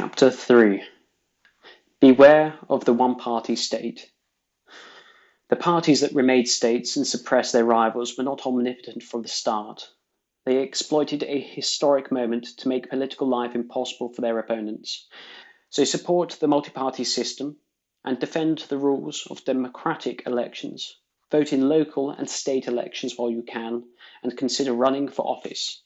Chapter 3. Beware of the one-party state. The parties that remade states and suppressed their rivals were not omnipotent from the start. They exploited a historic moment to make political life impossible for their opponents. So support the multi-party system and defend the rules of democratic elections. Vote in local and state elections while you can, and consider running for office.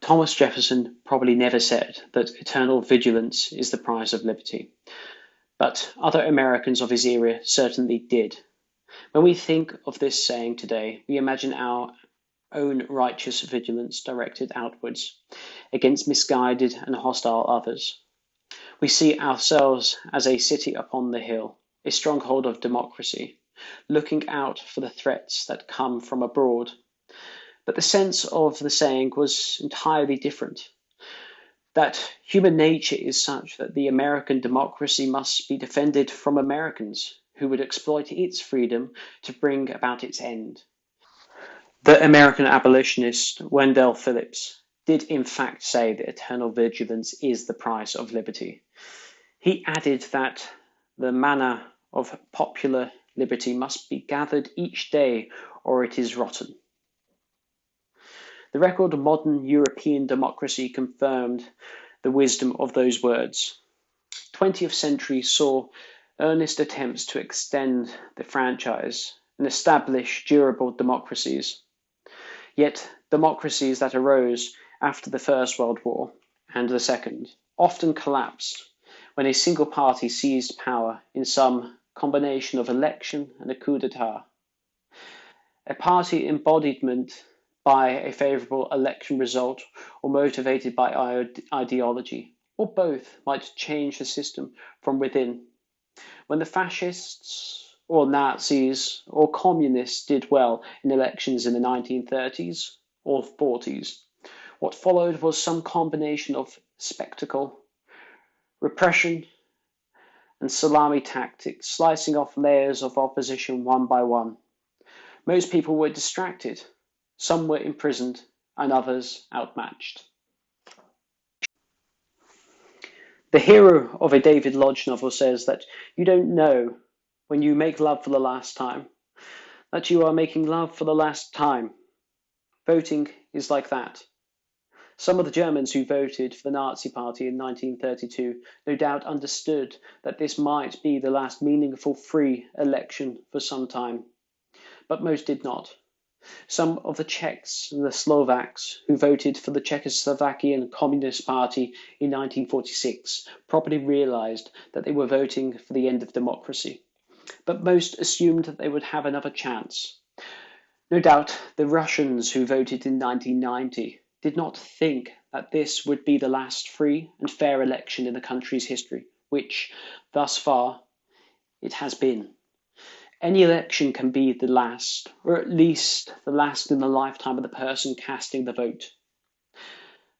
Thomas Jefferson probably never said that eternal vigilance is the price of liberty, but other Americans of his era certainly did. When we think of this saying today, we imagine our own righteous vigilance directed outwards against misguided and hostile others. We see ourselves as a city upon the hill, a stronghold of democracy, looking out for the threats that come from abroad. But the sense of the saying was entirely different. That human nature is such that the American democracy must be defended from Americans who would exploit its freedom to bring about its end. The American abolitionist Wendell Phillips did in fact say that eternal vigilance is the price of liberty. He added that the manna of popular liberty must be gathered each day or it is rotten. The record of modern European democracy confirmed the wisdom of those words. 20th century saw earnest attempts to extend the franchise and establish durable democracies. Yet democracies that arose after the First World War and the Second often collapsed when a single party seized power in some combination of election and a coup d'etat. A party embodiment by a favourable election result or motivated by ideology, or both, might change the system from within. When the fascists or Nazis or communists did well in elections in the 1930s or 40s, what followed was some combination of spectacle, repression, and salami tactics, slicing off layers of opposition one by one. Most people were distracted. Some were imprisoned and others outmatched. The hero of a David Lodge novel says that you don't know when you make love for the last time, that you are making love for the last time. Voting is like that. Some of the Germans who voted for the Nazi Party in 1932 no doubt understood that this might be the last meaningful free election for some time, but most did not. Some of the Czechs and the Slovaks who voted for the Czechoslovakian Communist Party in 1946 probably realized that they were voting for the end of democracy, but most assumed that they would have another chance. No doubt the Russians who voted in 1990 did not think that this would be the last free and fair election in the country's history, which, thus far, it has been. Any election can be the last, or at least the last in the lifetime of the person casting the vote.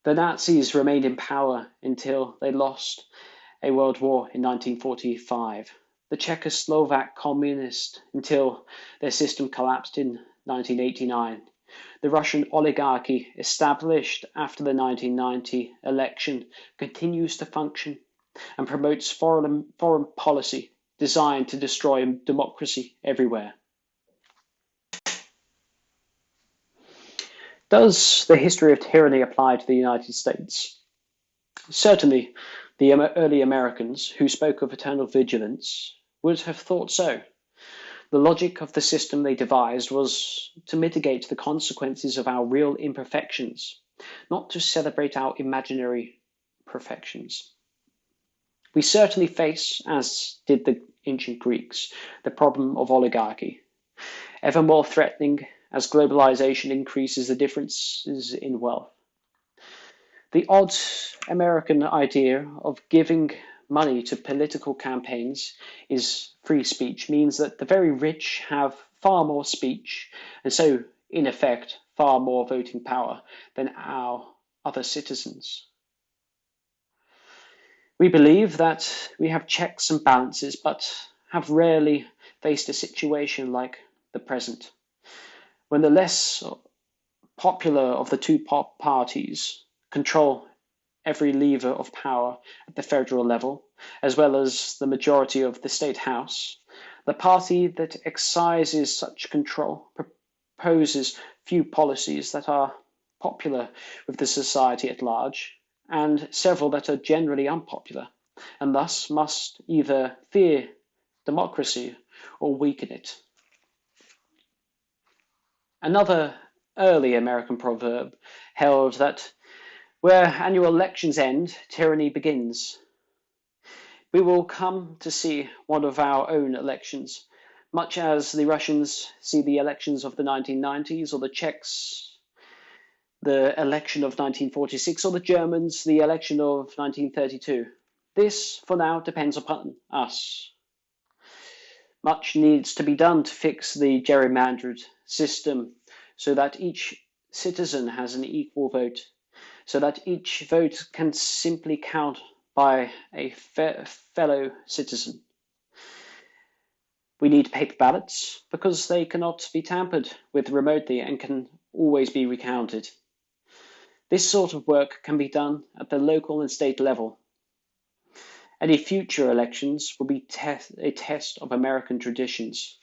The Nazis remained in power until they lost a world war in 1945. The Czechoslovak communists until their system collapsed in 1989. The Russian oligarchy, established after the 1990 election, continues to function and promotes foreign policy designed to destroy democracy everywhere. Does the history of tyranny apply to the United States? Certainly, the early Americans who spoke of eternal vigilance would have thought so. The logic of the system they devised was to mitigate the consequences of our real imperfections, not to celebrate our imaginary perfections. We certainly face, as did the ancient Greeks, the problem of oligarchy, ever more threatening as globalization increases the differences in wealth. The odd American idea of giving money to political campaigns is free speech means that the very rich have far more speech and so, in effect, far more voting power than our other citizens. We believe that we have checks and balances, but have rarely faced a situation like the present, when the less popular of the two parties control every lever of power at the federal level, as well as the majority of the state house, the party that exercises such control proposes few policies that are popular with the society at large, and several that are generally unpopular, and thus must either fear democracy or weaken it. Another early American proverb held that where annual elections end, tyranny begins. We will come to see one of our own elections, much as the Russians see the elections of the 1990s, or the Czechs the election of 1946, or the Germans the election of 1932. This, for now, depends upon us. Much needs to be done to fix the gerrymandered system so that each citizen has an equal vote, so that each vote can simply count by a fellow citizen. We need paper ballots because they cannot be tampered with remotely and can always be recounted. This sort of work can be done at the local and state level. Any future elections will be a test of American traditions.